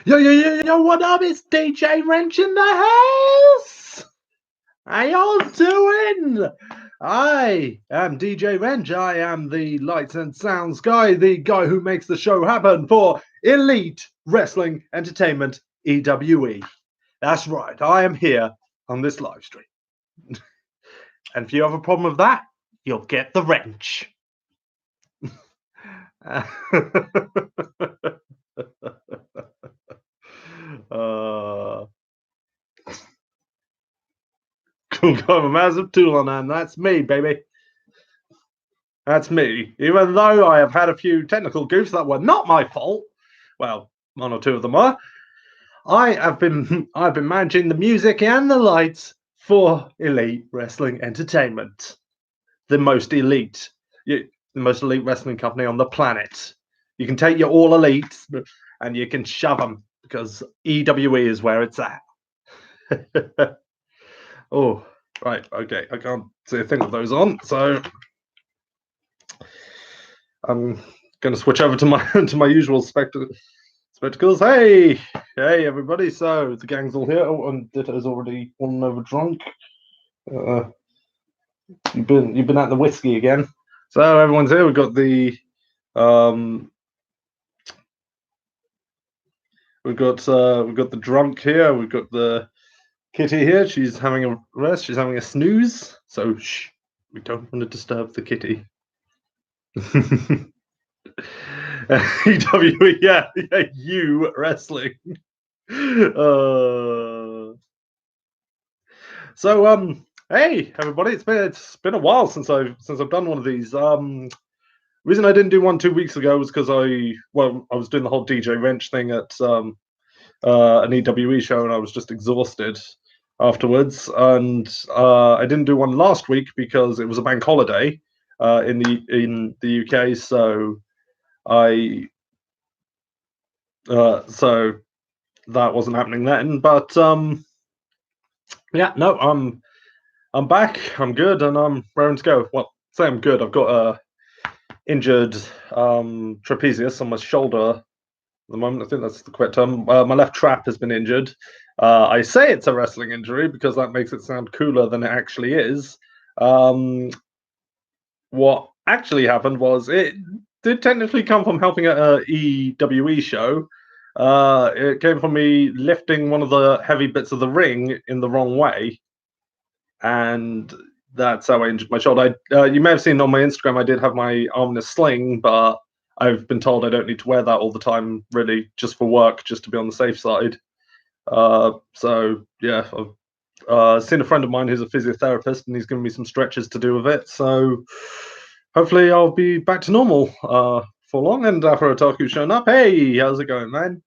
Yo, what up? It's DJ Wrench in the house. How y'all doing? I am DJ Wrench. I am the lights and sounds guy, the guy who makes the show happen for Elite Wrestling Entertainment, EWE. That's right, I am here on this live stream. And if you have a problem with that, you'll get the wrench. Got a massive tool on hand. That's me, baby. That's me. Even though I have had a few technical goofs that were not my fault. Well, one or two of them are. I've been managing the music and the lights for Elite Wrestling Entertainment, the most elite wrestling company on the planet. You can take your all elites and you can shove them because EWE is where it's at. Oh, right, okay. I can't see a thing with those on, so I'm going to switch over to my usual spectacles. Hey, everybody! So the gang's all here. Oh, and Ditto's already fallen over drunk. You've been at the whiskey again. So everyone's here. We've got the the drunk here. We've got the Kitty here. She's having a rest. She's having a snooze. So shh, we don't want to disturb the kitty. EWE, yeah, you wrestling. So hey everybody, it's been a while since I've done one of these. Reason I didn't do one 2 weeks ago was because I was doing the whole DJ Wrench thing at an EWE show, and I was just exhausted afterwards. And I didn't do one last week because it was a bank holiday in the UK, so so that wasn't happening then. But yeah, no, I'm back. I'm good, and I'm raring to go. Well, say I'm good. I've got a injured trapezius on my shoulder at the moment. I think that's the correct term. My left trap has been injured. I say it's a wrestling injury because that makes it sound cooler than it actually is. What actually happened was it did technically come from helping at a EWE show. It came from me lifting one of the heavy bits of the ring in the wrong way, and that's how I injured my shoulder. You may have seen on my Instagram I did have my arm in a sling, but I've been told I don't need to wear that all the time, really, just for work, just to be on the safe side. So yeah, I've seen a friend of mine who's a physiotherapist, and he's given me some stretches to do with it. So hopefully I'll be back to normal for long. And Afro Otaku's shown up. Hey, how's it going, man?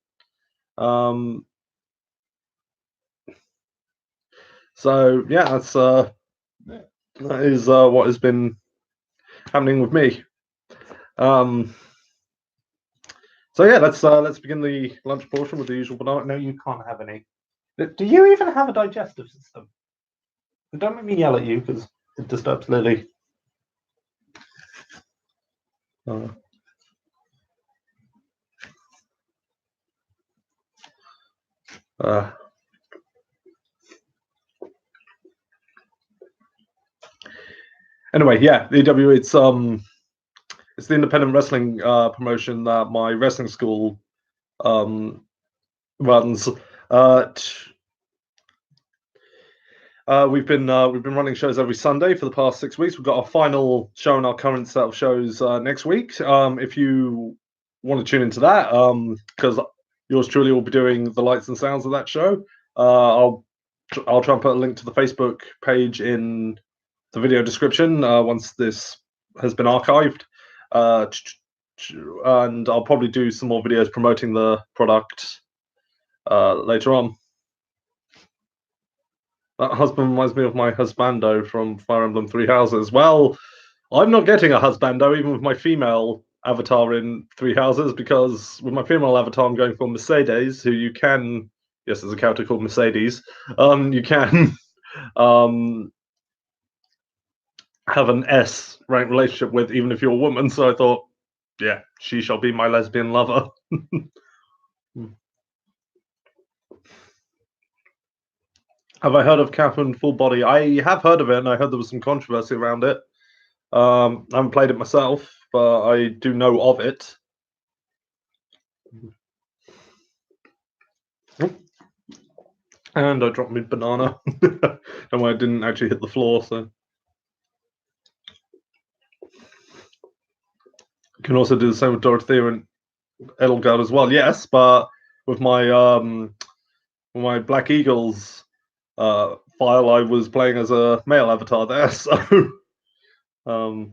So yeah, that is what has been happening with me. So yeah, let's begin the lunch portion with the usual banana. No, you can't have any. Do you even have a digestive system? Don't make me yell at you because it disturbs Lily. Anyway, yeah, the EW, it's the independent wrestling promotion that my wrestling school runs. We've been running shows every Sunday for the past 6 weeks. We've got our final show in our current set of shows next week. If you want to tune into that, because yours truly will be doing the lights and sounds of that show, I'll try and put a link to the Facebook page in the video description once this has been archived, and I'll probably do some more videos promoting the product later on. That husband reminds me of my husbando from Fire Emblem Three Houses. Well, I'm not getting a husbando even with my female avatar in Three Houses, because with my female avatar I'm going for Mercedes, who you can, yes, there's a character called Mercedes, you can have an S rank relationship with, even if you're a woman. So I thought, yeah, she shall be my lesbian lover. Have I heard of Catherine Full Body? I have heard of it, and I heard there was some controversy around it. I haven't played it myself, but I do know of it. And I dropped my banana. And I didn't actually hit the floor, so. You can also do the same with Dorothea and Edelgard as well. Yes, but with my Black Eagles file, I was playing as a male avatar there, so who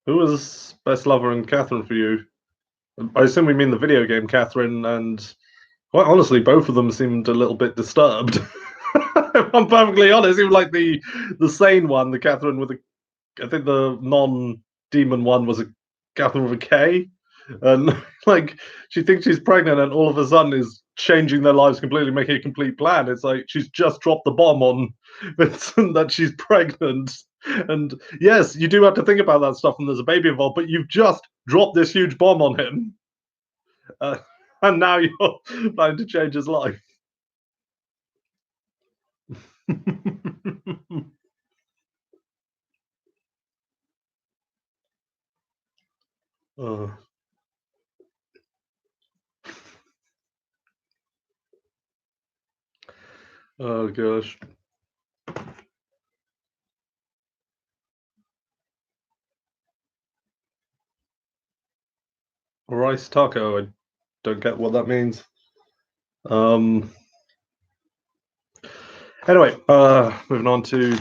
was best lover in Catherine for you? I assume we mean the video game Catherine, and quite honestly, both of them seemed a little bit disturbed. If I'm perfectly honest, even like the sane one, the Catherine with the, I think the non-demon one was a Catherine with a K, and like she thinks she's pregnant, and all of a sudden is changing their lives completely, making a complete plan. It's like she's just dropped the bomb on Vincent that she's pregnant. And yes, you do have to think about that stuff when there's a baby involved, but you've just dropped this huge bomb on him. And now you're planning to change his life. Oh. Oh gosh. Rice taco. I don't get what that means. Anyway, moving on to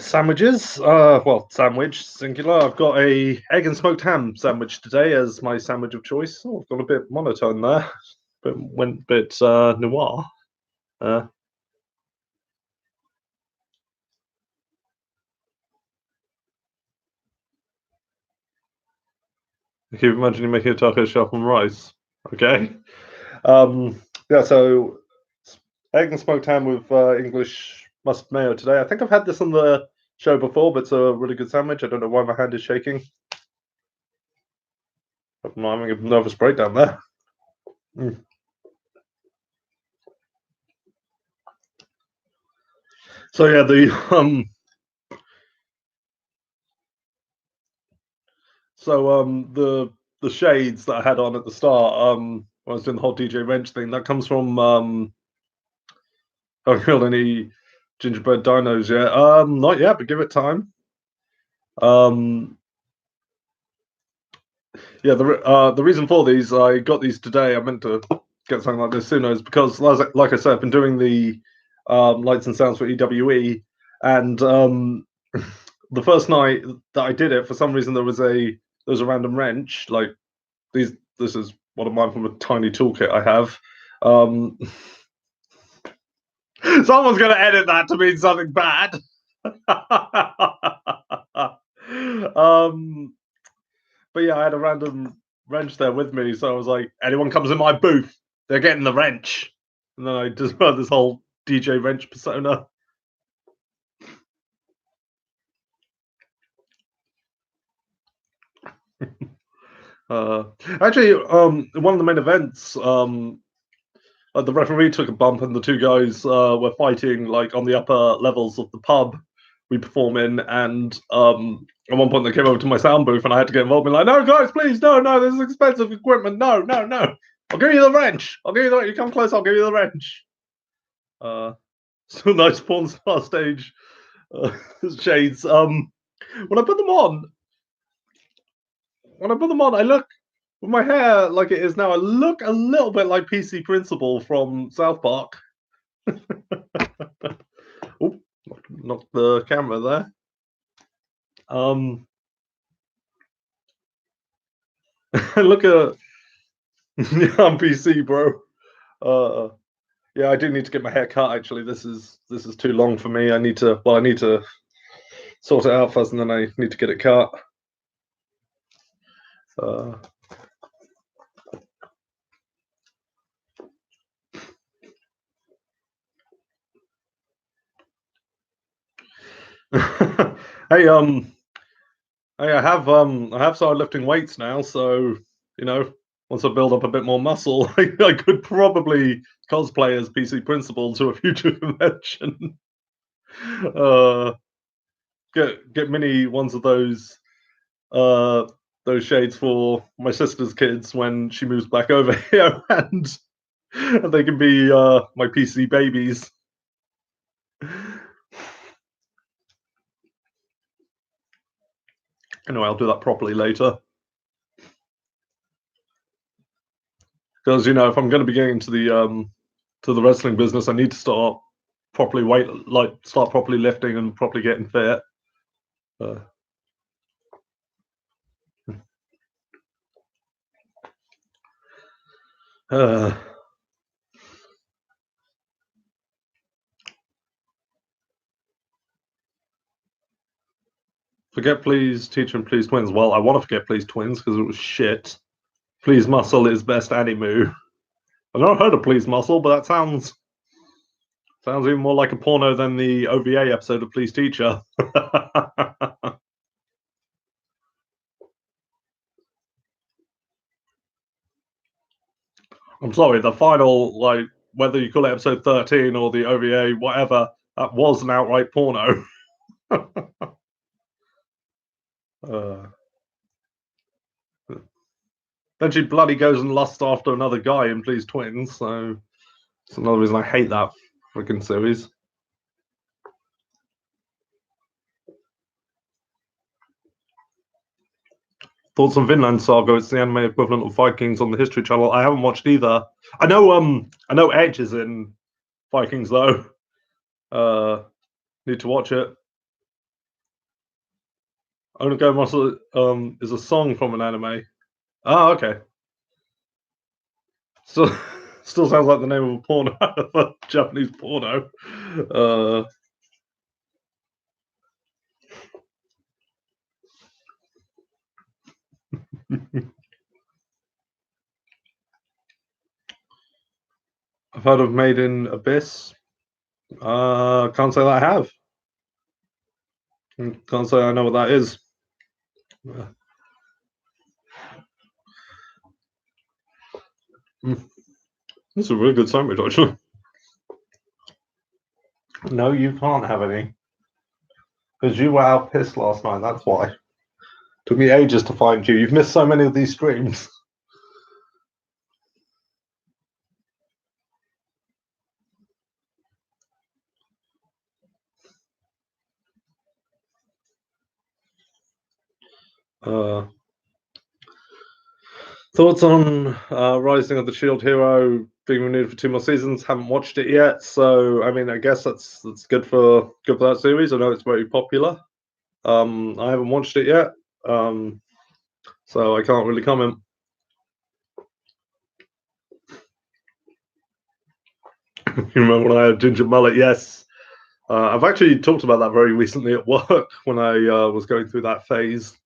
sandwiches. Well, sandwich singular. I've got a egg and smoked ham sandwich today as my sandwich of choice. Oh, I've got a bit monotone there, but went a bit noir. I keep imagining making a taco shell from rice. Okay. Yeah, so egg and smoked ham with English mustard mayo today. I think I've had this on the show before, but it's a really good sandwich. I don't know why my hand is shaking. I'm having a nervous breakdown there. Mm. So yeah, the shades that I had on at the start, when I was doing the whole DJ Wrench thing, that comes from I haven't killed any gingerbread dinos yet. Not yet, but give it time. Um, yeah, the reason for these, I got these today. I meant to get something like this sooner, is because, like I said, I've been doing the lights and sounds for EWE, and the first night that I did it, for some reason there was a random wrench. Like this is one of mine from a tiny toolkit I have. Someone's going to edit that to mean something bad. But yeah, I had a random wrench there with me, so I was like, anyone comes in my booth, they're getting the wrench. And then I just had this whole DJ wrench persona. Actually, one of the main events, the referee took a bump, and the two guys were fighting like on the upper levels of the pub we perform in. And at one point, they came over to my sound booth, and I had to get involved. And like, no, guys, please, no, this is expensive equipment. No. I'll give you the wrench. I'll give you the. You come close, I'll give you the wrench. So nice porn star stage shades. When I put them on, I look with my hair like it is now. I look a little bit like PC Principal from South Park. Oh, knocked the camera there. Look at I'm PC, bro. Yeah, I do need to get my hair cut. Actually, this is too long for me. I need to sort it out first, and then I need to get it cut. Hey, I have started lifting weights now, so you know once I build up a bit more muscle, I could probably cosplay as PC Principal to a future convention. Get many ones of those shades for my sister's kids when she moves back over here, and they can be my PC babies. Anyway, I'll do that properly later. Because if I'm going to be getting into the wrestling business, I need to start properly start properly lifting and properly getting fit. Forget Please Teacher and Please Twins. Well, I want to forget Please Twins because it was shit. Please Muscle is best anime. I've not heard of Please Muscle, but that sounds even more like a porno than the OVA episode of Please Teacher. I'm sorry, the final, whether you call it episode 13 or the OVA, whatever, that was an outright porno. Then she bloody goes and lusts after another guy in Please Twins, so it's another reason I hate that freaking series. Thoughts on Vinland Saga? It's the anime equivalent of Vikings on the History Channel. I haven't watched either. I know Edge is in Vikings though. Need to watch it. Onago Muscle is a song from an anime. Oh, okay. Still sounds like the name of a porno, a Japanese porno. I've heard of Made in Abyss. Can't say that I have. Can't say I know what that is. This is a really good sandwich, actually. No, you can't have any. Because you were out pissed last night, that's why. Took me ages to find you. You've missed so many of these streams. Thoughts on Rising of the Shield Hero being renewed for 2 more seasons? Haven't watched it yet, so I mean, I guess that's good for that series. I know it's very popular. I haven't watched it yet, so I can't really comment. You remember when I had ginger mullet? Yes. I've actually talked about that very recently at work when I was going through that phase.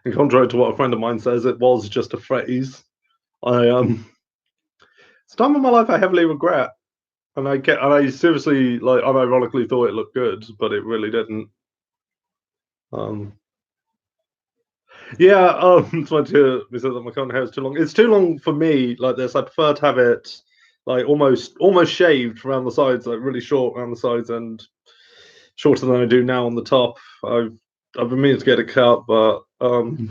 In contrary to what a friend of mine says, it was just a phase. It's a time in my life I heavily regret, and I seriously unironically thought it looked good, but it really didn't. Yeah, it's funny to say that my current hair is too long. It's too long for me like this. I prefer to have it like almost shaved around the sides, like really short around the sides and shorter than I do now on the top. I've been meaning to get a cut, but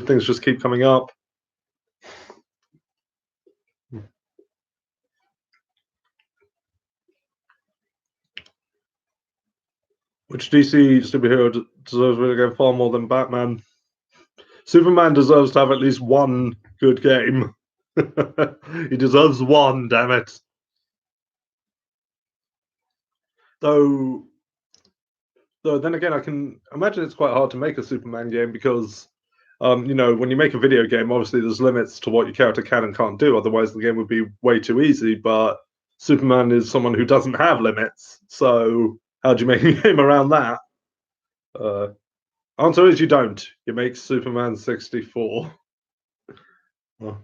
things just keep coming up. Which DC superhero deserves video game far more than Batman? Superman deserves to have at least one good game. He deserves one, damn it. Though then again, I can imagine it's quite hard to make a Superman game because, when you make a video game, obviously there's limits to what your character can and can't do. Otherwise, the game would be way too easy. But Superman is someone who doesn't have limits. So how do you make a game around that? Answer is you don't. You make Superman 64. Oh.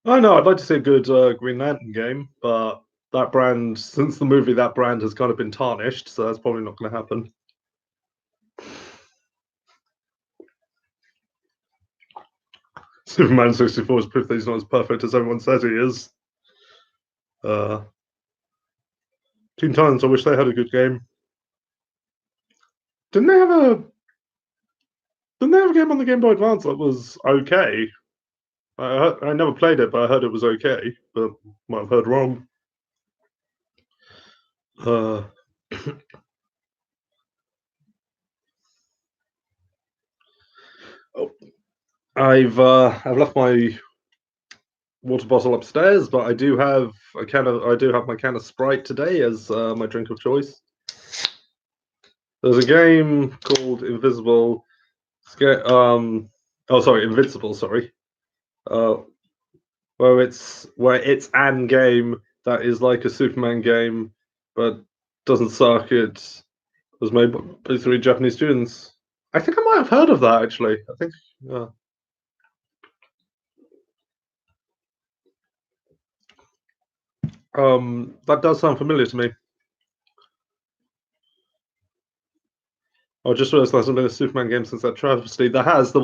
I know. I'd like to see a good Green Lantern game, but that brand, since the movie, that brand has kind of been tarnished, so that's probably not going to happen. Superman 64 is proof that he's not as perfect as everyone says he is. Teen Titans, I wish they had a good game. Didn't they have a game on the Game Boy Advance that was okay? I never played it, but I heard it was okay, but might have heard wrong. I've left my water bottle upstairs, but I do have my can of Sprite today as my drink of choice. There's a game called Invincible. Invincible. Sorry. Where it's an game that is like a Superman game, but doesn't suck. It was made by 3 Japanese students. I think I might have heard of that actually. I think. That does sound familiar to me. I just realised there hasn't been a Superman game since that travesty. There was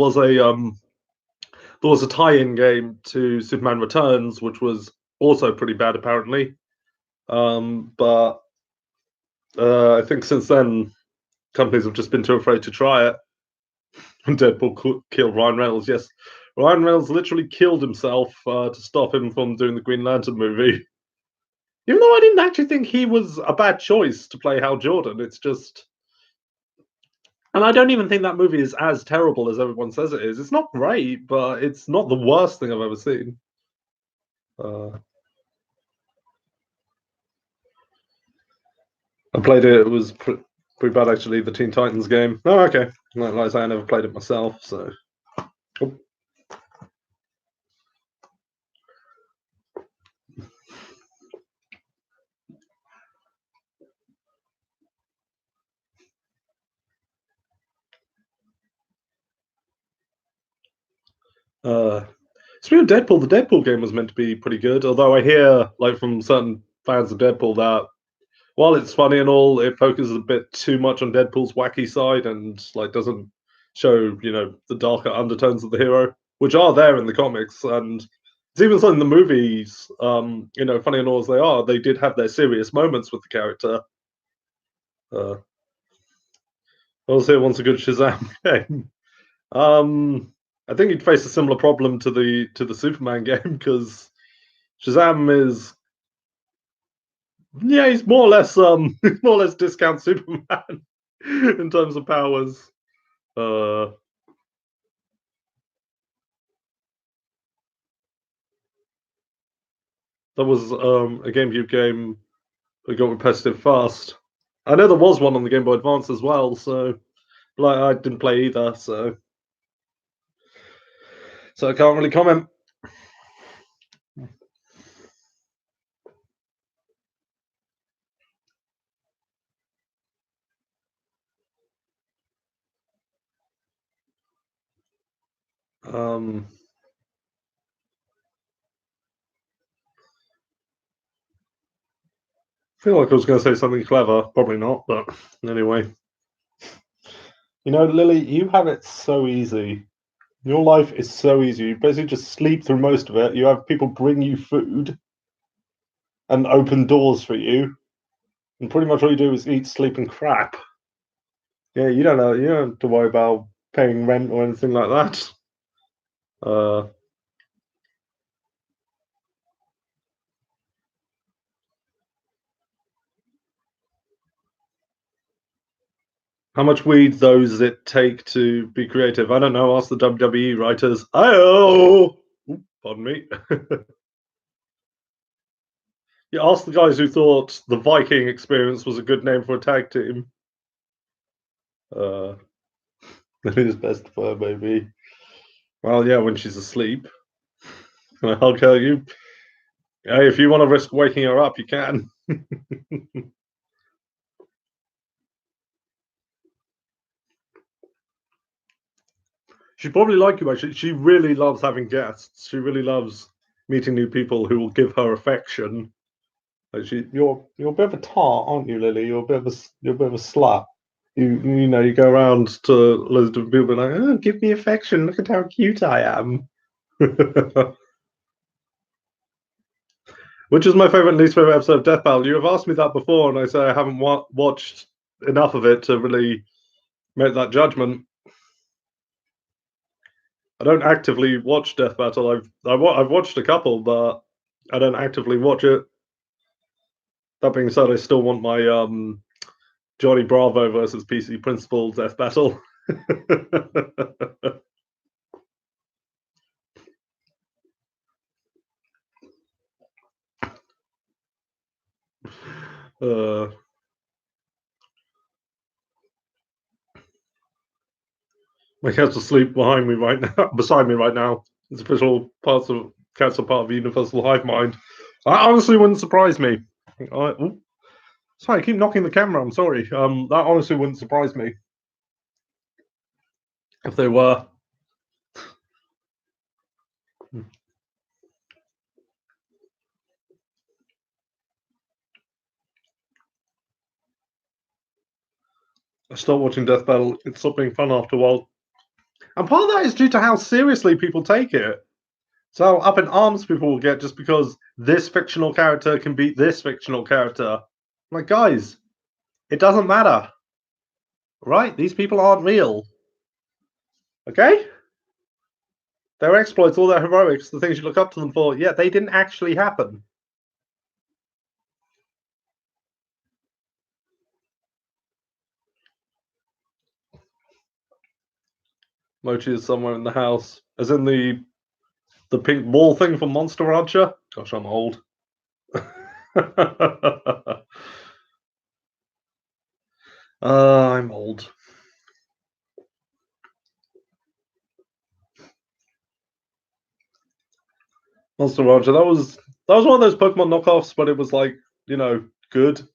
a tie-in game to Superman Returns, which was also pretty bad apparently. But I think since then, companies have just been too afraid to try it. Deadpool killed Ryan Reynolds. Yes, Ryan Reynolds literally killed himself to stop him from doing the Green Lantern movie. Even though I didn't actually think he was a bad choice to play Hal Jordan, it's just. And I don't even think that movie is as terrible as everyone says it is. It's not great, but it's not the worst thing I've ever seen. I played it. It was pretty bad, actually, the Teen Titans game. Oh, okay. Like I say, I never played it myself, so. Speaking of Deadpool, the Deadpool game was meant to be pretty good. Although I hear, like, from certain fans of Deadpool that while it's funny and all, it focuses a bit too much on Deadpool's wacky side and like doesn't show, the darker undertones of the hero, which are there in the comics. And it's even so in the movies, funny and all as they are, they did have their serious moments with the character. I was here once a good Shazam game. I think he'd face a similar problem to the Superman game because Shazam is he's more or less more or less discount Superman in terms of powers. There was a GameCube game that got repetitive fast. I know there was one on the Game Boy Advance as well, so like I didn't play either, so I can't really comment. I feel like I was going to say something clever, probably not, but anyway. Lily, you have it so easy. Your life is so easy. You basically just sleep through most of it. You have people bring you food and open doors for you. And pretty much all you do is eat, sleep, and crap. Yeah, you don't know. You don't have to worry about paying rent or anything like that. How much weed, though, does it take to be creative? I don't know. Ask the WWE writers. Oh, pardon me. You ask the guys who thought the Viking Experience was a good name for a tag team. Lily's best for her, maybe. Well, yeah, when she's asleep. I'll tell you. Hey, if you want to risk waking her up, you can. She'd probably like you, actually. She really loves having guests. She really loves meeting new people who will give her affection. Like you're a bit of a tart, aren't you, Lily? You're a bit of a slut. You go around to loads of different people like, oh, give me affection. Look at how cute I am. Which is my favorite and least favorite episode of Death Battle? You have asked me that before, and I say I haven't watched enough of it to really make that judgment. I don't actively watch Death Battle. I've watched a couple, but I don't actively watch it. That being said, I still want my Johnny Bravo versus PC Principal Death Battle. My cat's asleep behind me right now, beside me right now. It's official parts of cats are part of the universal hive mind. That honestly wouldn't surprise me. Sorry, I keep knocking the camera. I'm sorry. That honestly wouldn't surprise me if they were. I stopped watching Death Battle. It stopped being fun after a while. And part of that is due to how seriously people take it. So up in arms people will get just because this fictional character can beat this fictional character. I'm like, guys, it doesn't matter. Right? These people aren't real. Okay? Their exploits, all their heroics, the things you look up to them for, yeah, they didn't actually happen. Mochi is somewhere in the house. As in the pink ball thing from Monster Rancher? Gosh, I'm old. I'm old. Monster Rancher. That was one of those Pokemon knockoffs, but it was like, good.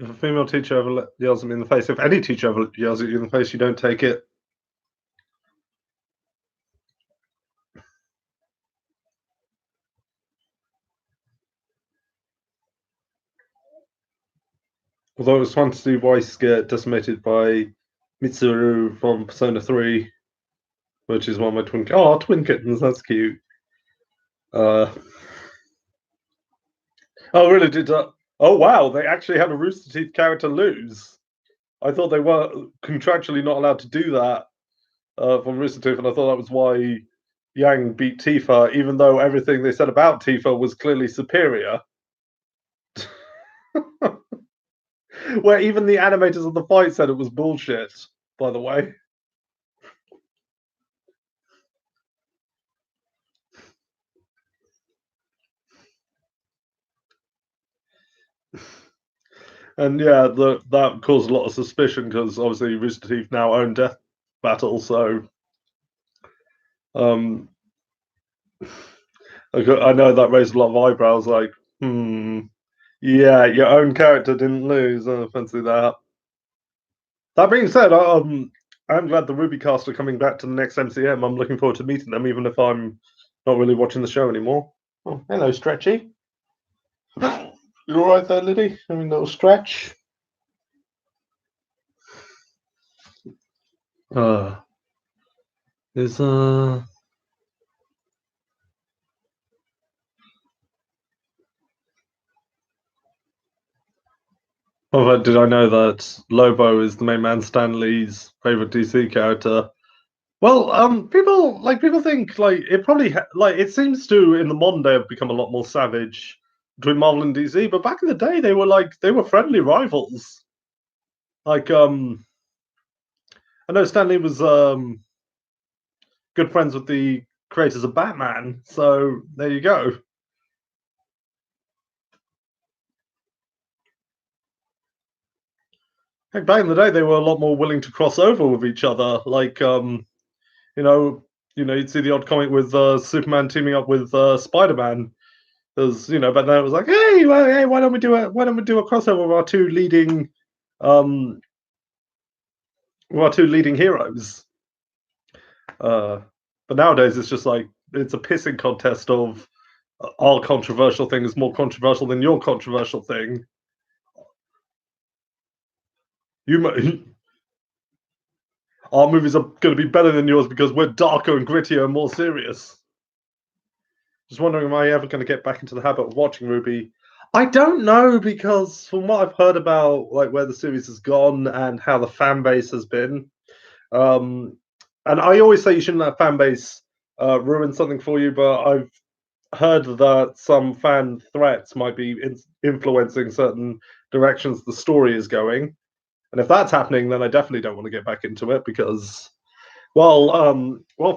If a female teacher ever yells at me in the face, if any teacher ever yells at you in the face, you don't take it. Although it was fun to see Weiss get decimated by Mitsuru from Persona 3, which is one of my twin kittens, that's cute. Oh, really? Oh, wow, they actually had a Rooster Teeth character lose. I thought they were contractually not allowed to do that from Rooster Teeth, and I thought that was why Yang beat Tifa, even though everything they said about Tifa was clearly superior. Where even the animators of the fight said it was bullshit, by the way. And yeah, that caused a lot of suspicion because obviously Rooster Teeth now own Death Battle, so I know that raised a lot of eyebrows. Like, yeah, your own character didn't lose. I fancy that. That being said, I'm glad the Ruby cast are coming back to the next MCM. I'm looking forward to meeting them, even if I'm not really watching the show anymore. Oh, hello, Stretchy. You all right there, Liddy? Having a little stretch? Is Oh, did I know that Lobo is the main man Stanley's favorite DC character? Well, people think like it probably like it seems to in the modern day have become a lot more savage between Marvel and DC, but back in the day they were friendly rivals. Like I know Stanley was good friends with the creators of Batman, so there you go. Heck, back in the day, they were a lot more willing to cross over with each other. Like, you know, you'd see the odd comic with Superman teaming up with Spider-Man. Because back then it was like, hey, hey, why don't we do a crossover of um, our two leading heroes? But nowadays it's just like it's a pissing contest of our controversial thing is more controversial than your controversial thing. You, our movies are going to be better than yours because we're darker and grittier and more serious. Just wondering, am I ever going to get back into the habit of watching Ruby? I don't know because from what I've heard about like where the series has gone and how the fan base has been, um, and I always say you shouldn't let fan base ruin something for you, but I've heard that some fan threats might be influencing certain directions the story is going. And if that's happening, then I definitely don't want to get back into it because,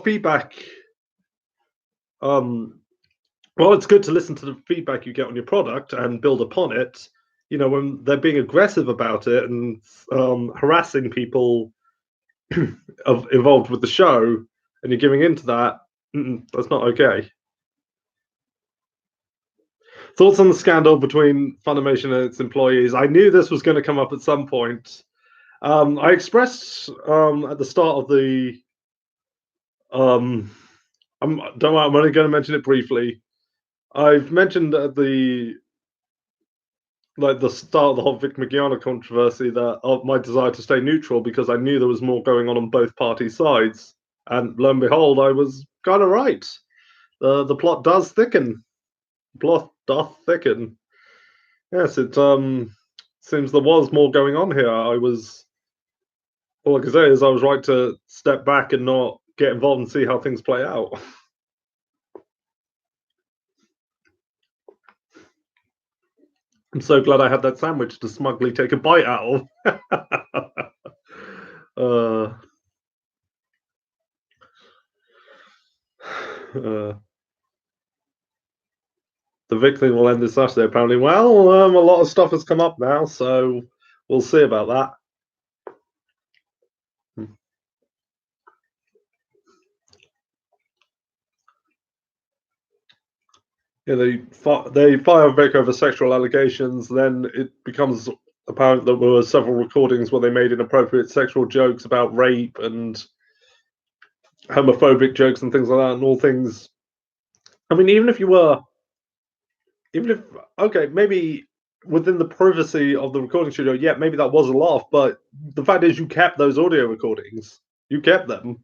feedback, um, it's good to listen to the feedback you get on your product and build upon it. When they're being aggressive about it and harassing people involved with the show, and you're giving into that, that's not okay. Thoughts on the scandal between Funimation and its employees? I knew this was going to come up at some point. I expressed at the start of the. Don't worry, I'm only going to mention it briefly. I've mentioned at the start of the whole Vic Mignogna controversy that of my desire to stay neutral because I knew there was more going on both party sides, and lo and behold, I was kind of right. The plot does thicken. Plot doth thicken. Yes, it seems there was more going on here. All I can say is I was right to step back and not get involved and see how things play out. I'm so glad I had that sandwich to smugly take a bite out of. uh, the Vic thing will end this Saturday, apparently. Well, a lot of stuff has come up now, so we'll see about that. Yeah, they fire Vic over sexual allegations. Then it becomes apparent that there were several recordings where they made inappropriate sexual jokes about rape and homophobic jokes and things like that, and all things. I mean, even if okay, maybe within the privacy of the recording studio, yeah, maybe that was a laugh, but the fact is, you kept those audio recordings. You kept them,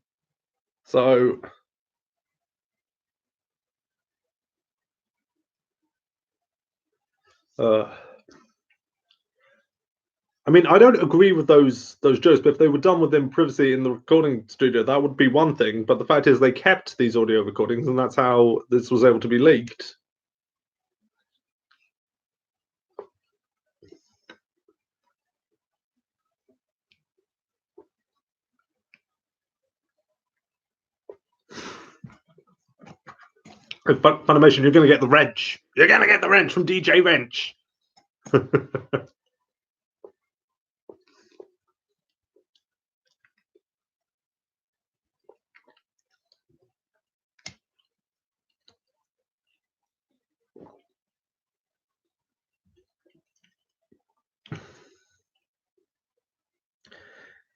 so. Uh, I mean, I don't agree with those jokes, but if they were done within privacy in the recording studio, that would be one thing. But the fact is, they kept these audio recordings, and that's how this was able to be leaked. Funimation, you're going to get the wrench. You're going to get the wrench from DJ Wrench.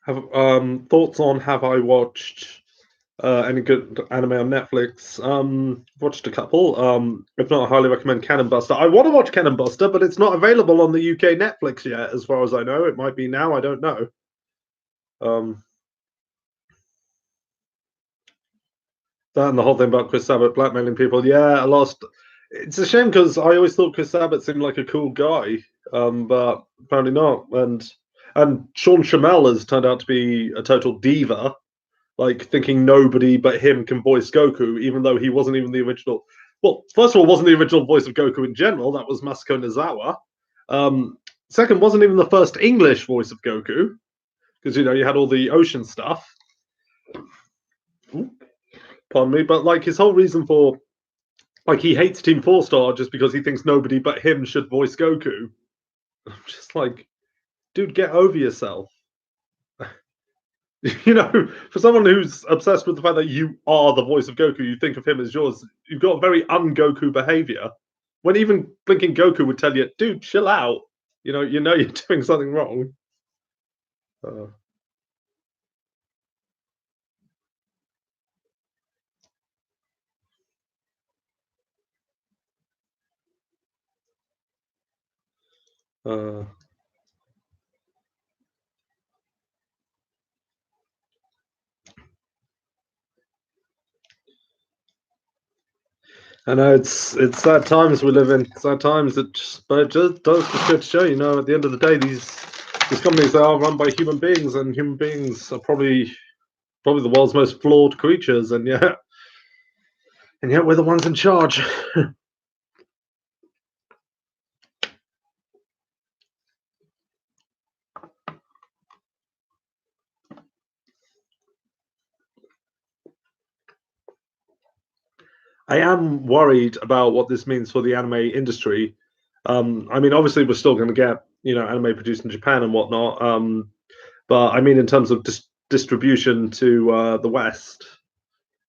Have thoughts on have I watched any good anime on Netflix? Watched a couple. If not, I highly recommend Cannon Buster. I want to watch Cannon Buster, but it's not available on the UK Netflix yet, as far as I know. It might be now. I don't know. That and the whole thing about Chris Sabat blackmailing people. Yeah, I lost. It's a shame because I always thought Chris Sabat seemed like a cool guy, but apparently not. And Sean Shamel has turned out to be a total diva, like thinking nobody but him can voice Goku, even though he wasn't even the original. Well, first of all, wasn't the original voice of Goku in general. That was Masako Nozawa. Second, wasn't even the first English voice of Goku, because you had all the ocean stuff. Pardon me, but like his whole reason for like he hates Team Four Star just because he thinks nobody but him should voice Goku. I'm just like, dude, get over yourself. You know, for someone who's obsessed with the fact that you are the voice of Goku, you think of him as yours. You've got very un-Goku behavior. When even blinking Goku would tell you, dude, chill out. You know you're doing something wrong. Uh, uh, I know it's sad times we live in. Sad times. But it just does just go to show. At the end of the day, these companies are run by human beings, and human beings are probably the world's most flawed creatures, and yet we're the ones in charge. I am worried about what this means for the anime industry. I mean, obviously, we're still going to get anime produced in Japan and whatnot. But I mean, in terms of distribution to the West,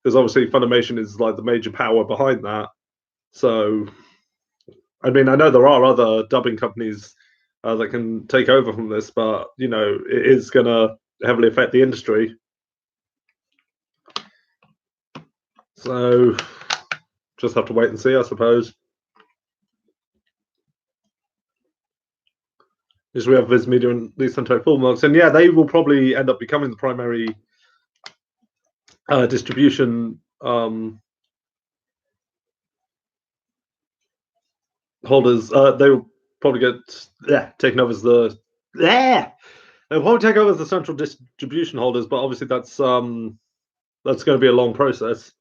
because obviously Funimation is like the major power behind that. So, I mean, I know there are other dubbing companies that can take over from this, but it is going to heavily affect the industry. So, just have to wait and see, I suppose. Is we have Viz Media and Lee Santo Fullmarks, and yeah, they will probably end up becoming the primary distribution holders. They will probably get taken over as the they'll probably take over as the central distribution holders, but obviously that's going to be a long process.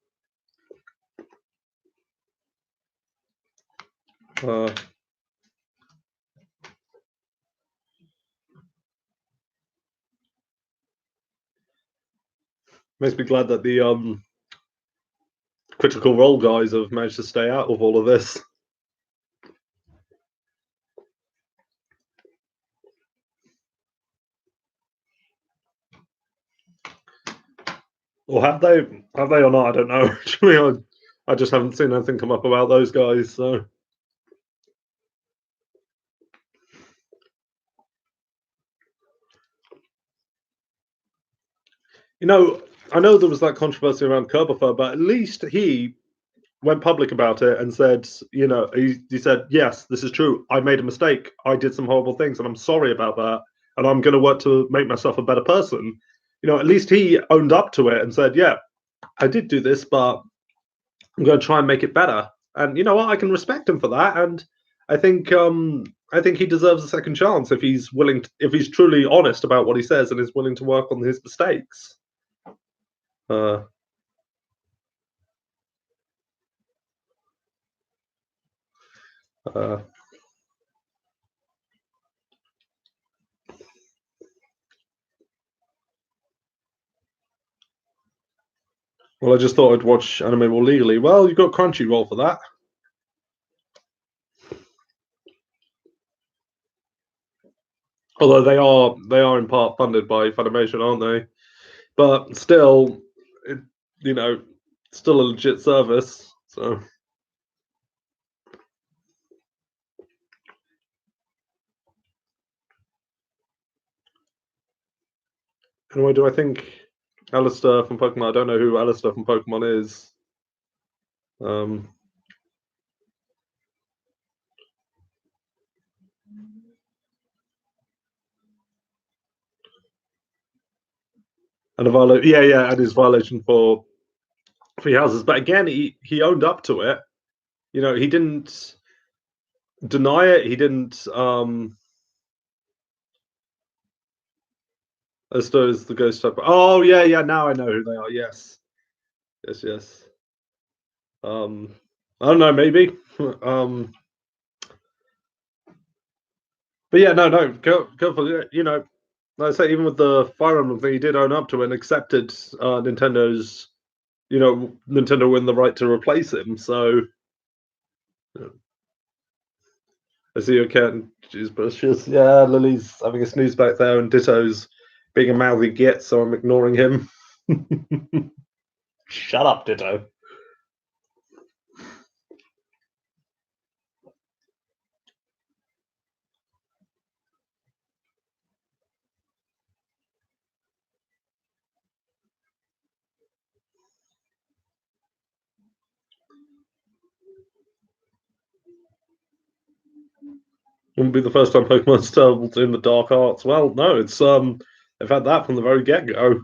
Makes me glad that the Critical Role guys have managed to stay out of all of this. Or have they? Have they or not? I don't know. Actually, I just haven't seen anything come up about those guys. So, I know there was that controversy around Kerberfer, but at least he went public about it and said, he said, yes, this is true. I made a mistake. I did some horrible things, and I'm sorry about that. And I'm going to work to make myself a better person. At least he owned up to it and said, yeah, I did do this, but I'm going to try and make it better. And you know what? I can respect him for that. And I think he deserves a second chance if he's if he's truly honest about what he says and is willing to work on his mistakes. Uh, uh, well, I just thought I'd watch anime more legally. Well, you've got Crunchyroll for that. Although they are in part funded by Funimation, aren't they? But still, it, still a legit service. So anyway, do I think Alistair from Pokemon? I don't know who Alistair from Pokemon is. And and his violation for free houses. But again, he owned up to it. He didn't deny it. He didn't. As though as the ghost type. Oh yeah. Now I know who they are. Yes. I don't know. Maybe. But yeah, no. Go for it. Like I say, even with the Fire Emblem thing, he did own up to it and accepted Nintendo's. Nintendo win the right to replace him. So I see your cat and she's precious. Yeah, Lily's having a snooze back there, and Ditto's being a mouthy git, so I'm ignoring him. Shut up, Ditto. Wouldn't be the first time Pokemon's dabbled in the dark arts. Well, no, it's they've had that from the very get go. I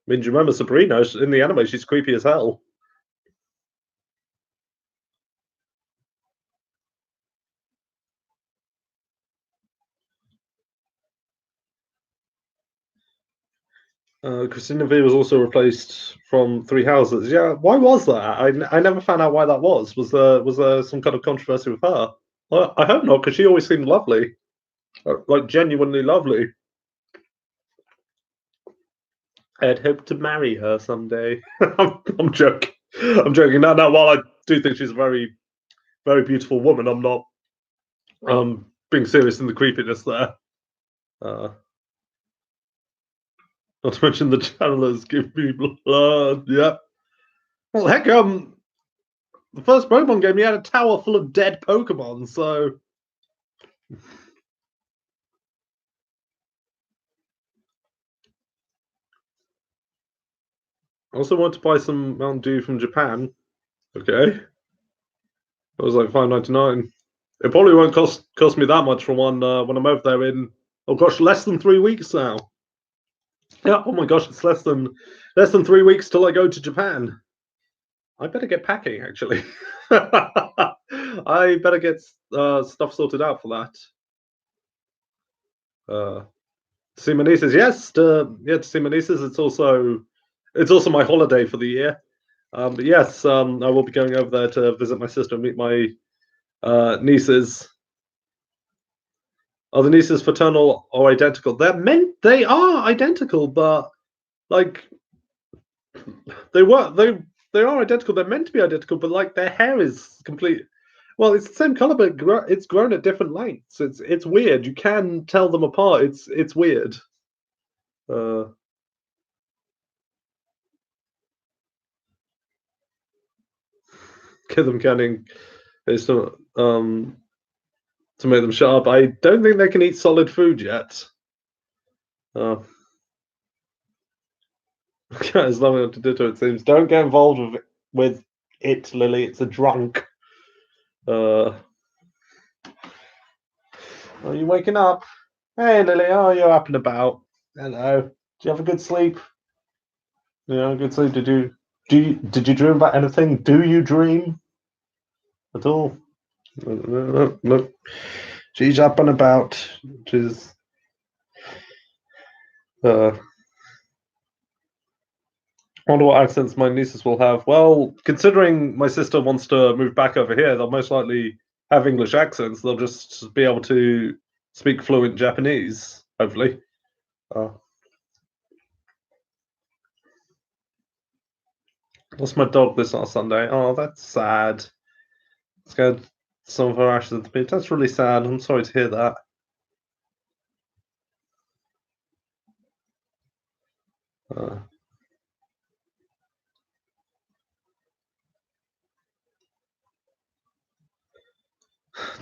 mean, do you remember Sabrina? In the anime, she's creepy as hell. Christina V was also replaced from Three Houses. Yeah, why was that? I never found out why that was. Was there some kind of controversy with her? Well, I hope not, because she always seemed lovely, like genuinely lovely. I'd hope to marry her someday. I'm joking. I'm joking. Now, while I do think she's a very, very beautiful woman, I'm not being serious in the creepiness there. Not to mention the channelers give me blood. Yep. Well, heck, the first Pokemon game, you had a tower full of dead Pokemon, so. I also want to buy some Mountain Dew from Japan. Okay. It was like $5.99. It probably won't cost me that much for one when I'm over there in, oh gosh, less than 3 weeks now. Yeah, oh my gosh, it's less than 3 weeks till I go to Japan. I better get packing, actually. I better get stuff sorted out for that. To see my nieces, yes. To see my nieces. It's also my holiday for the year. But yes, I will be going over there to visit my sister and meet my nieces. Are the nieces fraternal or identical? They are identical, but like they are identical. They're meant to be identical, but like their hair is complete. Well, it's the same color, but it's grown at different lengths. It's weird. You can tell them apart. It's weird. Get them canning. It's not to make them shut up. I don't think they can eat solid food yet. As long as to Ditto, it seems. Don't get involved with it, Lily. It's a drunk. Are you waking up? Hey, Lily. Oh, you're up and about. Hello. Do you have a good sleep? Yeah, good sleep. Did you dream about anything? Do you dream at all? Look, she's up and about. She's I wonder what accents my nieces will have. Well, considering my sister wants to move back over here, they'll most likely have English accents. They'll just be able to speak fluent Japanese, hopefully. Lost my dog this last Sunday. Oh, that's sad. Scared some of her ashes at the beach. That's really sad. I'm sorry to hear that.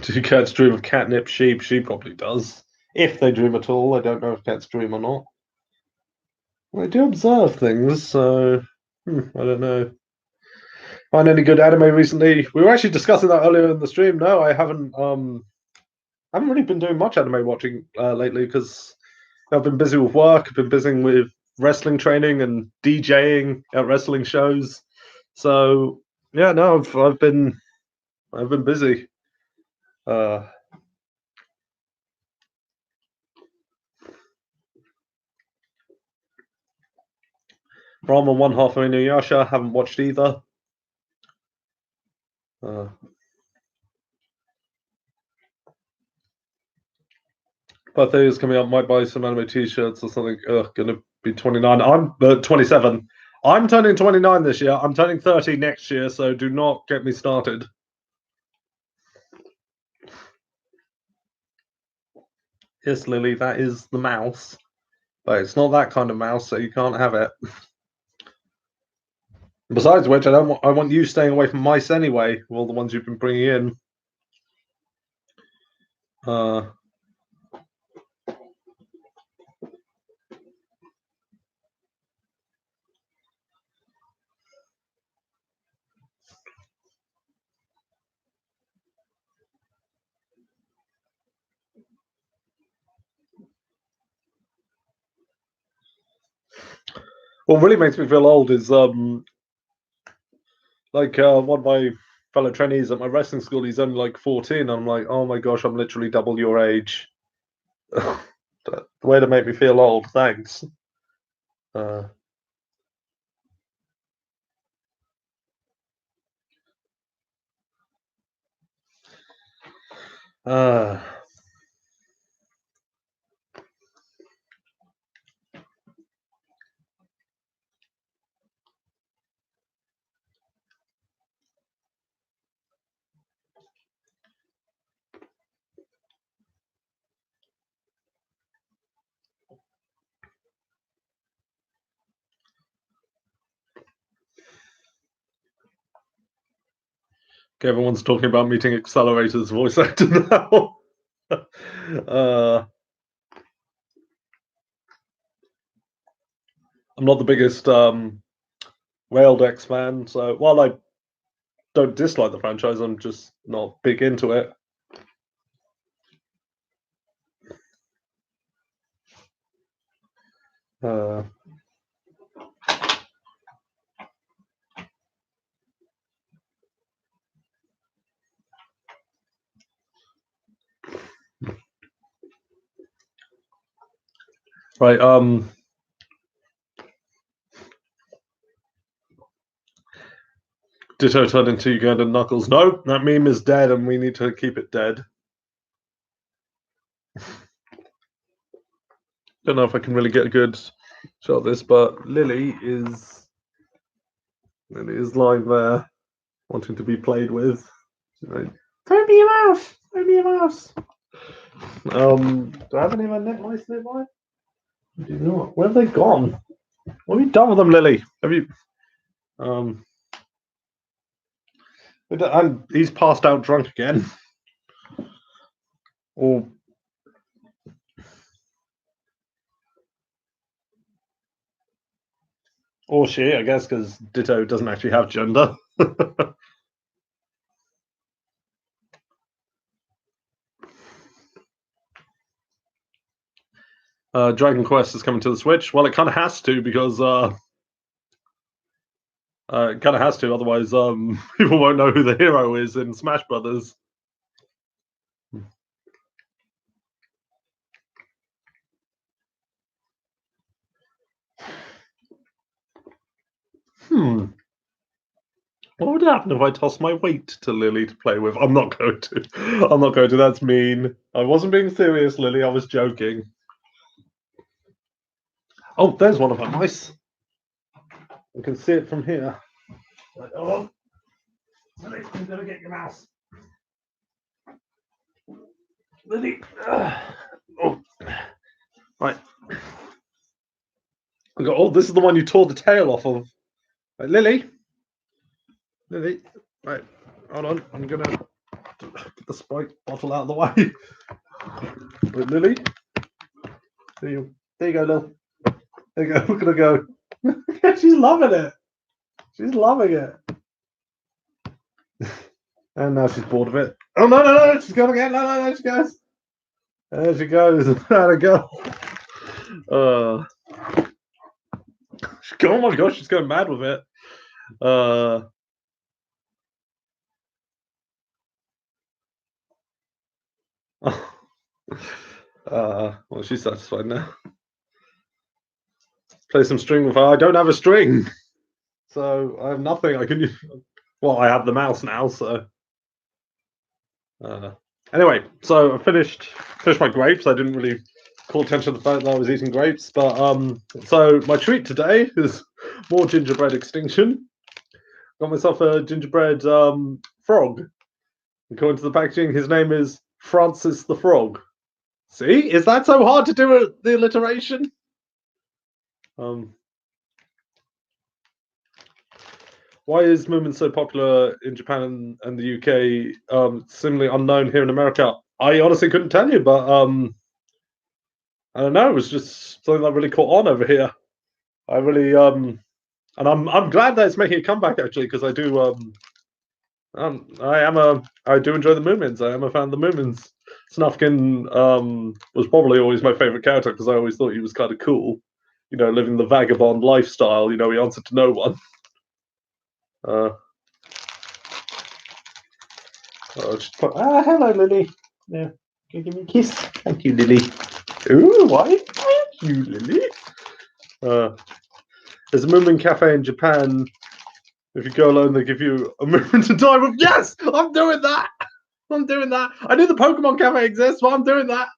Do cats dream of catnip sheep? She probably does. If they dream at all. I don't know if cats dream or not. Well, they do observe things, so I don't know. Find any good anime recently? We were actually discussing that earlier in the stream. No, I haven't. I haven't really been doing much anime watching lately because I've been busy with work. I've been busy with wrestling training and DJing at wrestling shows. So yeah, no, I've been busy. Rama One Half of Inuyasha, haven't watched either. Birthday is coming up. Might buy some anime T-shirts or something. Gonna be 29. I'm 27. I'm turning 29 this year. I'm turning 30 next year. So do not get me started. Yes, Lily, that is the mouse. But it's not that kind of mouse, so you can't have it. Besides which, I want you staying away from mice anyway, with all the ones you've been bringing in. What really makes me feel old is like one of my fellow trainees at my wrestling school. He's only like 14. And I'm like, oh my gosh, I'm literally double your age. The way to make me feel old. Thanks. Uh, uh, everyone's talking about meeting Accelerator's voice actor now. I'm not the biggest Raildex fan, so while I don't dislike the franchise, I'm just not big into it. Right, Ditto turned into Ugandan Knuckles. No, that meme is dead and we need to keep it dead. Don't know if I can really get a good shot of this, but Lily is lying there, wanting to be played with. Like, don't be a mouse! Don't be a mouse! Do I have any of my mice nearby? I do not. Where have they gone? What have you done with them, Lily? Have you? And he's passed out drunk again. Or she, I guess, because Ditto doesn't actually have gender. Dragon Quest is coming to the Switch. Well, it kind of has to because it kind of has to. Otherwise, people won't know who the hero is in Smash Brothers. What would happen if I toss my weight to Lily to play with? I'm not going to. I'm not going to. That's mean. I wasn't being serious, Lily. I was joking. Oh, there's one of our mice. You can see it from here. Oh, Lily, I'm gonna get your mouse. Lily. Oh, right. I got. Oh, this is the one you tore the tail off of. Right, Lily. Lily. Right. Hold on. I'm gonna get the Sprite bottle out of the way. Right, Lily. There you go, Lil. There you go. Look at her go. She's loving it. She's loving it. And now she's bored of it. Oh no! She's going again. No! She goes. There she goes. There we go. Oh my gosh, she's going mad with it. Well, she's satisfied now. Play some string with her. I don't have a string, so I have nothing. I can use. Well, I have the mouse now, so. Anyway, so I finished my grapes. I didn't really call attention to the fact that I was eating grapes, but so my treat today is more gingerbread extinction. Got myself a gingerbread frog. According to the packaging, his name is Francis the Frog. See, is that so hard to do the alliteration? Why is Moomin so popular in Japan and the UK? Similarly unknown here in America. I honestly couldn't tell you, but I don't know. It was just something that really caught on over here. I really and I'm glad that it's making a comeback actually, because I do I do enjoy the Moomins. I am a fan of the Moomins. Snufkin was probably always my favorite character because I always thought he was kind of cool. You know, living the vagabond lifestyle. You know, he answered to no one. Hello, Lily. Yeah, can you give me a kiss? Thank you, Lily. Ooh, why? Thank you, Lily. There's a Moomin cafe in Japan. If you go alone, they give you a moment to die with. Yes, I'm doing that. I'm doing that. I knew the Pokemon cafe exists, but I'm doing that.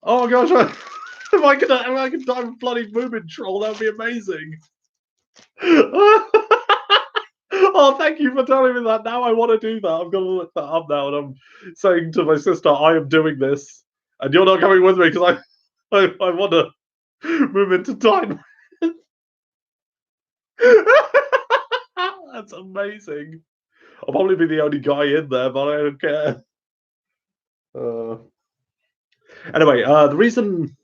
Oh my gosh, if I could die with bloody Moomin troll, that would be amazing. Oh, thank you for telling me that. Now I want to do that. I'm going to look that up now, and I'm saying to my sister, I am doing this, and you're not coming with me because I want to move into time. That's amazing. I'll probably be the only guy in there, but I don't care. Anyway, the reason.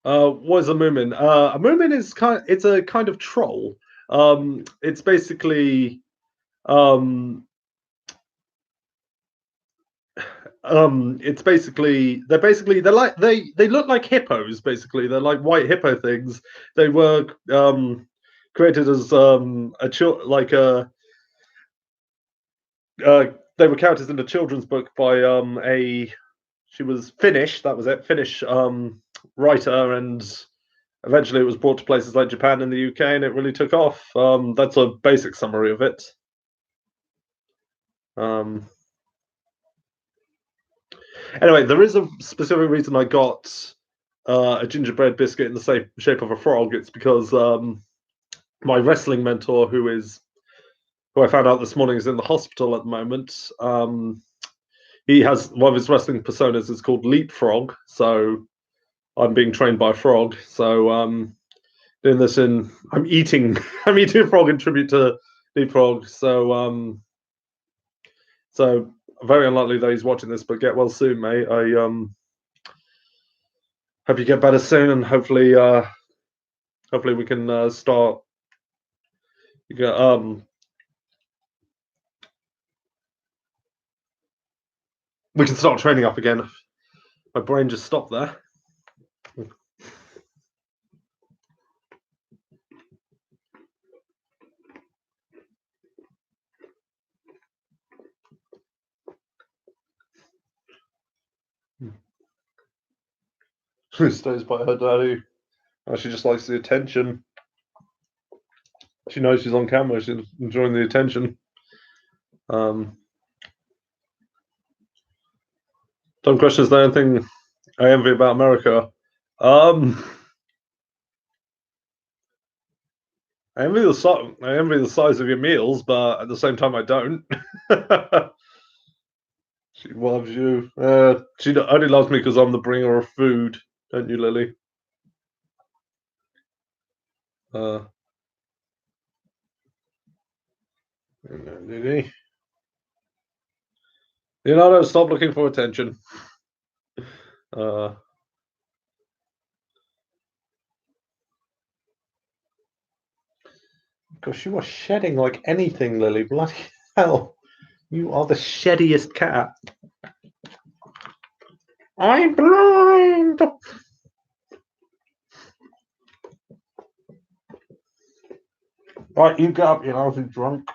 What is a Moomin? A Moomin is it's a kind of troll. It's basically it's basically they're like they look like hippos. Basically, they're like white hippo things. They were created as they were characters in a children's book by she was Finnish. That was it, Finnish writer, and eventually it was brought to places like Japan and the UK, and it really took off. That's a basic summary of it. Anyway, there is a specific reason I got a gingerbread biscuit in the shape of a frog. It's because my wrestling mentor, who I found out this morning is in the hospital at the moment. He has one of his wrestling personas is called Leapfrog. So I'm being trained by a frog. So doing this I'm eating a frog in tribute to Leapfrog. So very unlikely that he's watching this, but get well soon, mate. I hope you get better soon, and hopefully we can start. You can, we can start training up again. My brain just stopped there. She stays by her daddy. She just likes the attention. She knows she's on camera. She's enjoying the attention. Don't question, is there anything I envy about America? I envy the size of your meals, but at the same time, I don't. She loves you. She only loves me because I'm the bringer of food, don't you, Lily? Lily. You know, don't stop looking for attention. Gosh, you are shedding like anything, Lily. Bloody hell. You are the sheddiest cat. I'm blind. Right, you get up, you lousy drunk.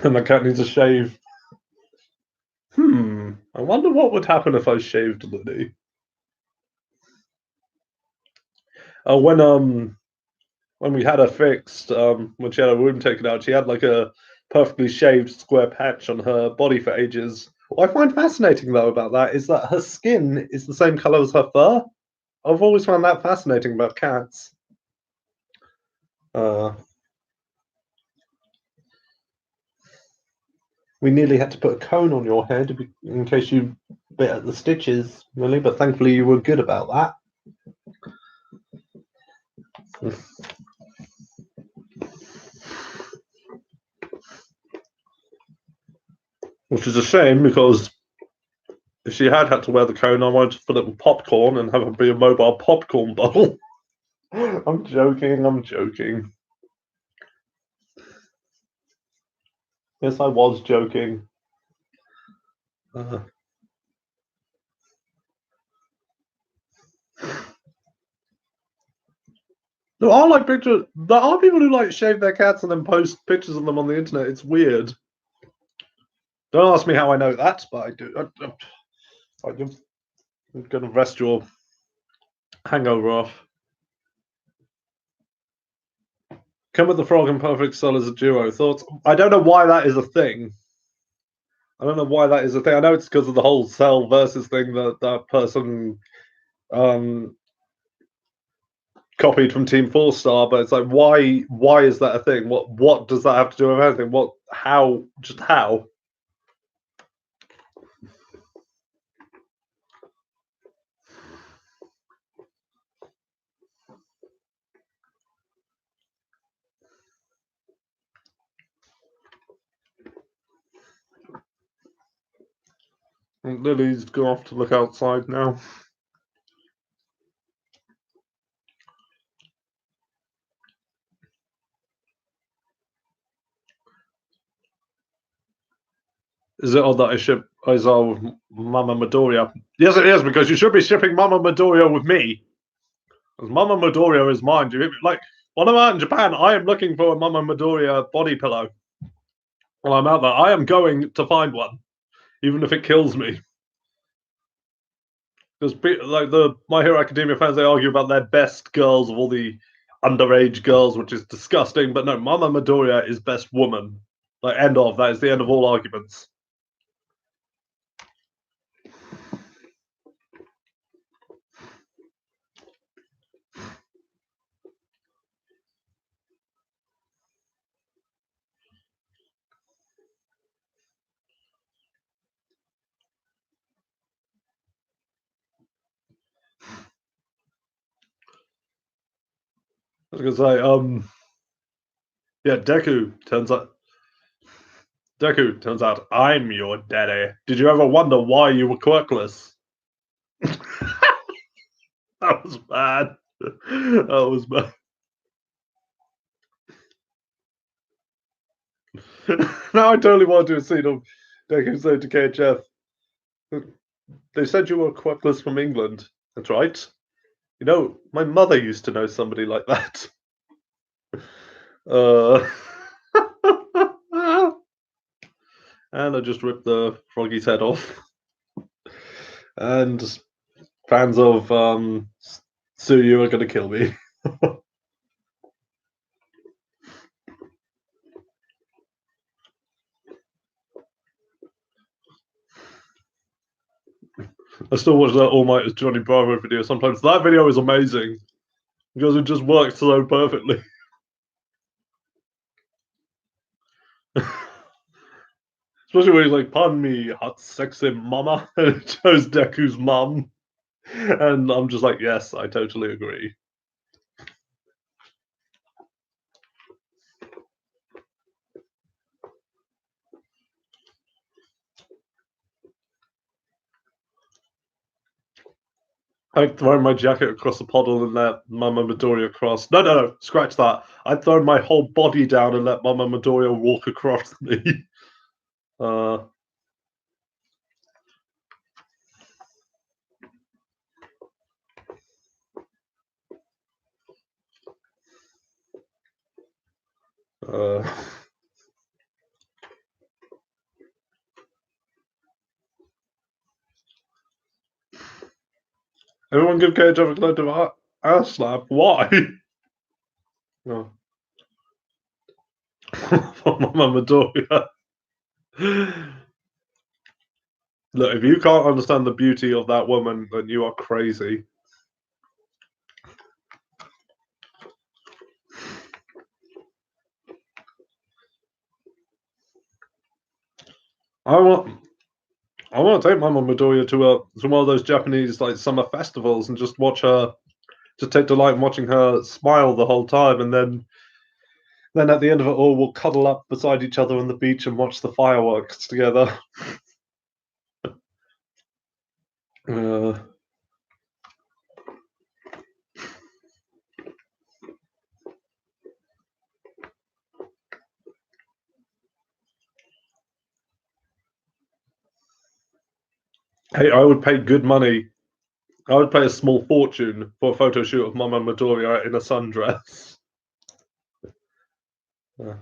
And the cat needs a shave. I wonder what would happen if I shaved Lily. When we had her fixed, when she had her wound taken out, she had like a perfectly shaved square patch on her body for ages. What I find fascinating though about that is that her skin is the same color as her fur. I've always found that fascinating about cats. We nearly had to put a cone on your head in case you bit at the stitches, really, but thankfully you were good about that. Which is a shame, because if she had to wear the cone, I wanted to fill it with popcorn and have it be a mobile popcorn bowl. I'm joking. Yes, I was joking. There are like pictures. There are people who like shave their cats and then post pictures of them on the internet. It's weird. Don't ask me how I know that, but I do. I'm gonna rest your hangover off. Come with the Frog and Perfect Cell as a duo. Thoughts? I don't know why that is a thing. I don't know why that is a thing. I know it's because of the whole Cell versus thing that that person copied from Team Four Star, but it's like, why is that a thing? What does that have to do with anything? How? Lily's gone off to look outside now. Is it odd that I ship Aizawa with Mama Midoriya? Yes, it is, because you should be shipping Mama Midoriya with me. Because Mama Midoriya is mine. Like, when I'm out in Japan, I am looking for a Mama Midoriya body pillow. While I'm out there, I am going to find one, even if it kills me. Because like the My Hero Academia fans, they argue about their best girls of all the underage girls, which is disgusting. But no, Mama Midoriya is best woman. Like, end of. That is the end of all arguments. I was gonna say, yeah, Deku turns out I'm your daddy. Did you ever wonder why you were quirkless? That was bad. That was bad. Now I totally want to do a scene of Deku saying to KHF, they said you were quirkless from England. That's right. You know, my mother used to know somebody like that. And I just ripped the froggy's head off. And fans of Suyu are going to kill me. I still watch that All Might as Johnny Bravo video sometimes. That video is amazing because it just works so perfectly. Especially when he's like, "Pardon me, hot sexy mama," and it shows Deku's mum, and I'm just like, "Yes, I totally agree." I'd thrown my jacket across the puddle and let Mama Midoriya cross. No, scratch that. I'd thrown my whole body down and let Mama Midoriya walk across me. Everyone give KHF a collective ass slap. Why? No. For Mama Midoriya. Look, if you can't understand the beauty of that woman, then you are crazy. I want to take my mum Midoriya to one of those Japanese like summer festivals and just watch her, just take delight in watching her smile the whole time, and then at the end of it all, we'll cuddle up beside each other on the beach and watch the fireworks together. Uh, hey, I would pay good money. I would pay a small fortune for a photo shoot of Mama Midoriya in a sundress. Yeah.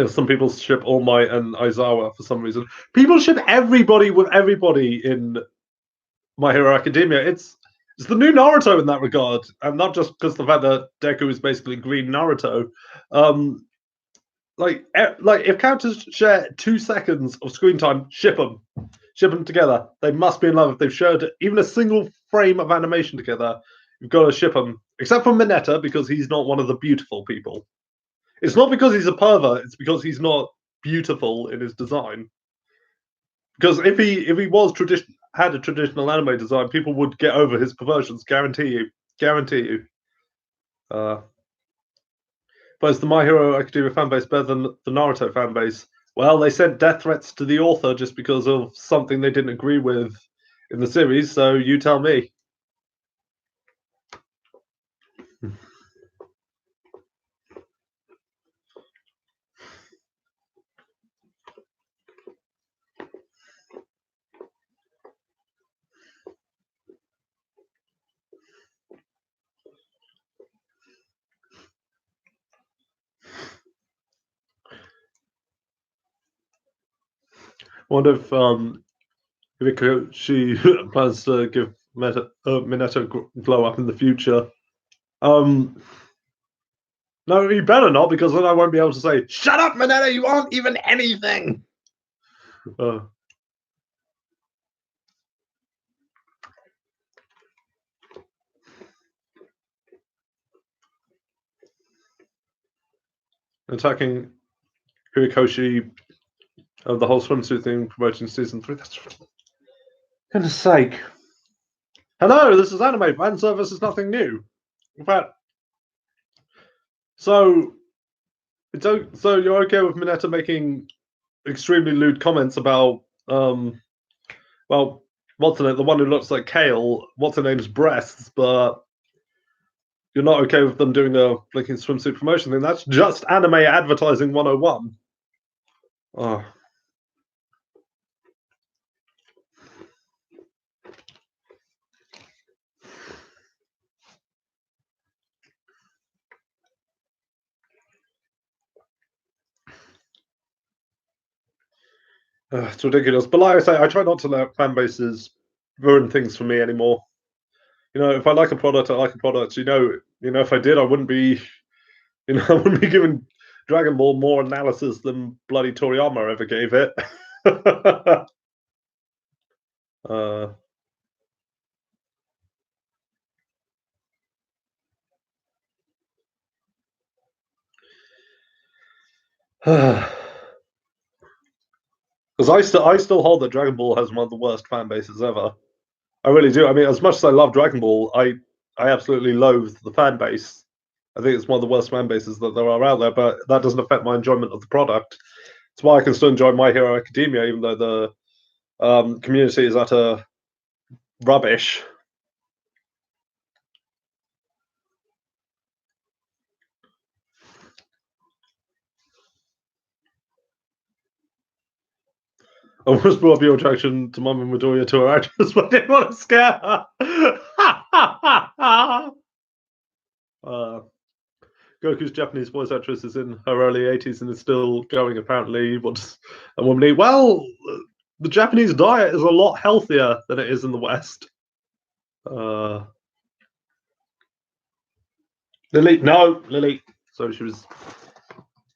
Some people ship All Might and Aizawa for some reason. People ship everybody with everybody in My Hero Academia. It's the new Naruto in that regard, and not just because the fact that Deku is basically green Naruto. Um, like if characters share 2 seconds of screen time, ship them together. They must be in love if they've shared even a single frame of animation together. You've got to ship them, except for Mineta because he's not one of the beautiful people. It's not because he's a pervert; it's because he's not beautiful in his design. Because if he was had a traditional anime design, people would get over his perversions. Guarantee you. Uh, but is the My Hero Academia fanbase better than the Naruto fanbase? Well, they sent death threats to the author just because of something they didn't agree with in the series. So you tell me. I wonder if she plans to give Minato glow up in the future. Um, no, you better not, because then I won't be able to say, "Shut up, Minato! You aren't even anything." Uh, attacking Hirikoshi of the whole swimsuit thing promoting season 3. That's for goodness sake. Hello, this is anime. Fan service is nothing new. In fact, so so you're okay with Mineta making extremely lewd comments about well, what's her name? The one who looks like Kale. What's her name's breasts, but you're not okay with them doing a blinking swimsuit promotion thing. That's just anime advertising 101. Oh. It's ridiculous. But like I say, I try not to let fan bases ruin things for me anymore. If I like a product, I like a product. If I did, I wouldn't be, I wouldn't be giving Dragon Ball more analysis than bloody Toriyama ever gave it. uh, Because I still hold that Dragon Ball has one of the worst fan bases ever. I really do. I mean, as much as I love Dragon Ball, I absolutely loathe the fan base. I think it's one of the worst fan bases that there are out there, but that doesn't affect my enjoyment of the product. It's why I can still enjoy My Hero Academia, even though the community is utter rubbish. I almost brought up your attraction to Mama Midoriya to her actress, but I didn't want to scare her. Goku's Japanese voice actress is in her early 80s and is still going, apparently. What does a woman eat? Well, the Japanese diet is a lot healthier than it is in the West. Uh, Lily, no, Lily. So she was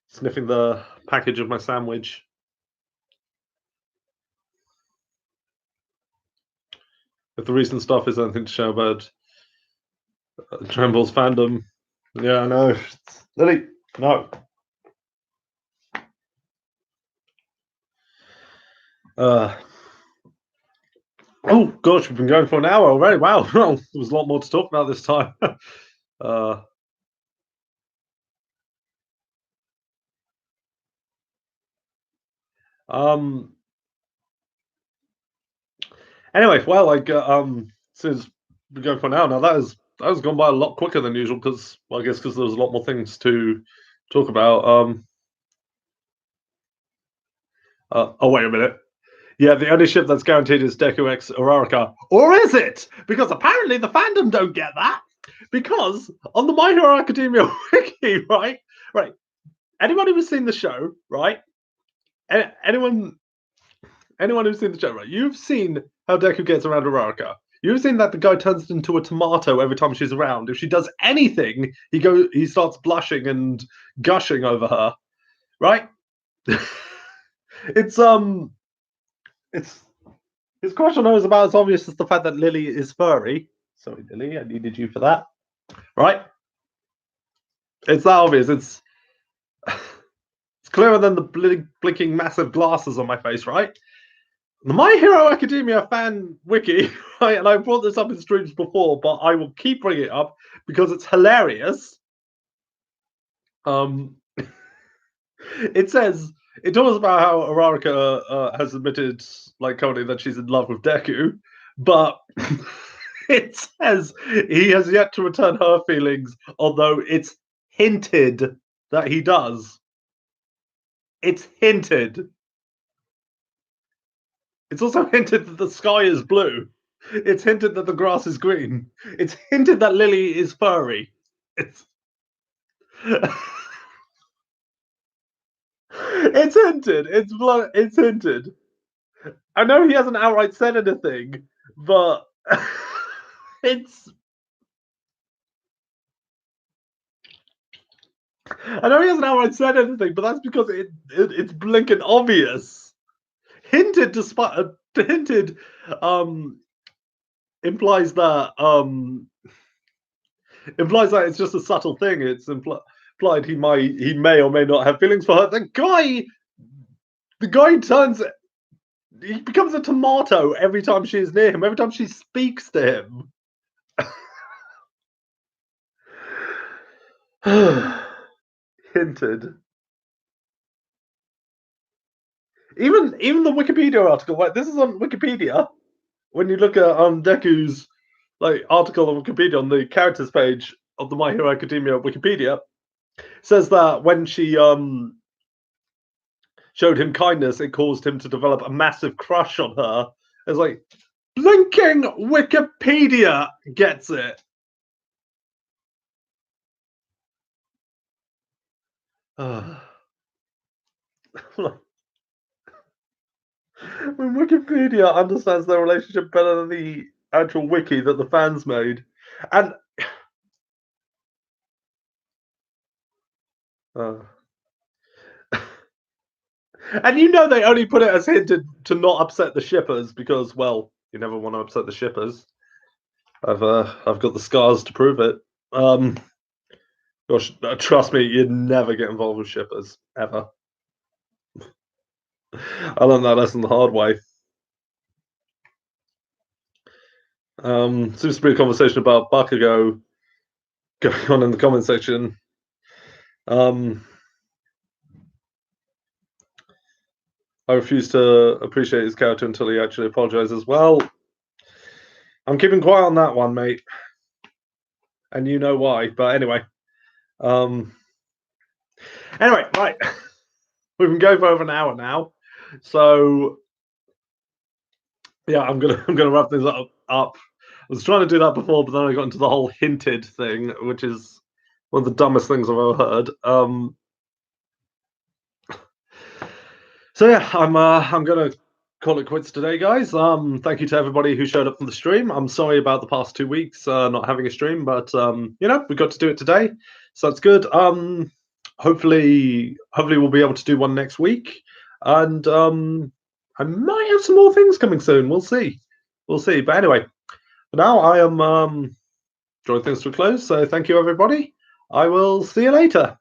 sniffing the package of my sandwich. If the recent stuff is anything to show about Tremble's fandom, yeah, I know. Lily, no. Uh, oh gosh, we've been going for an hour already. Wow, well, there was a lot more to talk about this time. uh, um. Anyway, well, like since we're going for an hour now, that has gone by a lot quicker than usual because, well, I guess because there was a lot more things to talk about. Oh wait a minute. Yeah, the only ship that's guaranteed is Deku X Uraraka. Or is it? Because apparently the fandom don't get that. Because on the My Hero Academia wiki, right? Right. Anyone who's seen the show, right? Anyone who's seen the show, right? You've seen how Deku gets around Uraraka. You've seen that the guy turns into a tomato every time she's around. If she does anything, he starts blushing and gushing over her. Right? it's it's his crush on her is about as obvious as the fact that Lily is furry. Sorry, Lily, I needed you for that. Right? It's that obvious. It's clearer than the blinking massive glasses on my face, right? The My Hero Academia fan wiki, right? And I brought this up in streams before, but I will keep bringing it up because it's hilarious. It says it talks about how Uraraka has admitted, like, currently that she's in love with Deku, but it says he has yet to return her feelings, although it's hinted that he does. It's hinted. It's also hinted that the sky is blue. It's hinted that the grass is green. It's hinted that Lily is furry. It's it's hinted. It's hinted. I know he hasn't outright said anything, but it's. I know he hasn't outright said anything, but that's because it's blinking obvious. Hinted despite hinted implies that it's just a subtle thing. It's implied he may or may not have feelings for her. The guy he becomes a tomato every time she is near him, every time she speaks to him. Hinted. Even the Wikipedia article, like this is on Wikipedia. When you look at Deku's like article on Wikipedia on the characters page of the My Hero Academia Wikipedia, says that when she showed him kindness, it caused him to develop a massive crush on her. It's like blinking Wikipedia gets it. When Wikipedia understands their relationship better than the actual wiki that the fans made, and and you know they only put it as hinted to not upset the shippers because, well, you never want to upset the shippers. I've got the scars to prove it. Gosh, trust me, you'd never get involved with shippers ever. I learned that lesson the hard way. Seems to be a conversation about Bakugo going on in the comment section. I refuse to appreciate his character until he actually apologizes. Well, I'm keeping quiet on that one, mate. And you know why. But anyway. Anyway, right. We've been going for over an hour now. So yeah, I'm gonna wrap things up. I was trying to do that before, but then I got into the whole hinted thing, which is one of the dumbest things I've ever heard. So yeah, I'm gonna call it quits today, guys. Thank you to everybody who showed up for the stream. I'm sorry about the past 2 weeks not having a stream, but we got to do it today, so that's good. Hopefully we'll be able to do one next week, and I might have some more things coming soon. We'll see. But anyway, for now I am drawing things to a close. So thank you, everybody. I will see you later.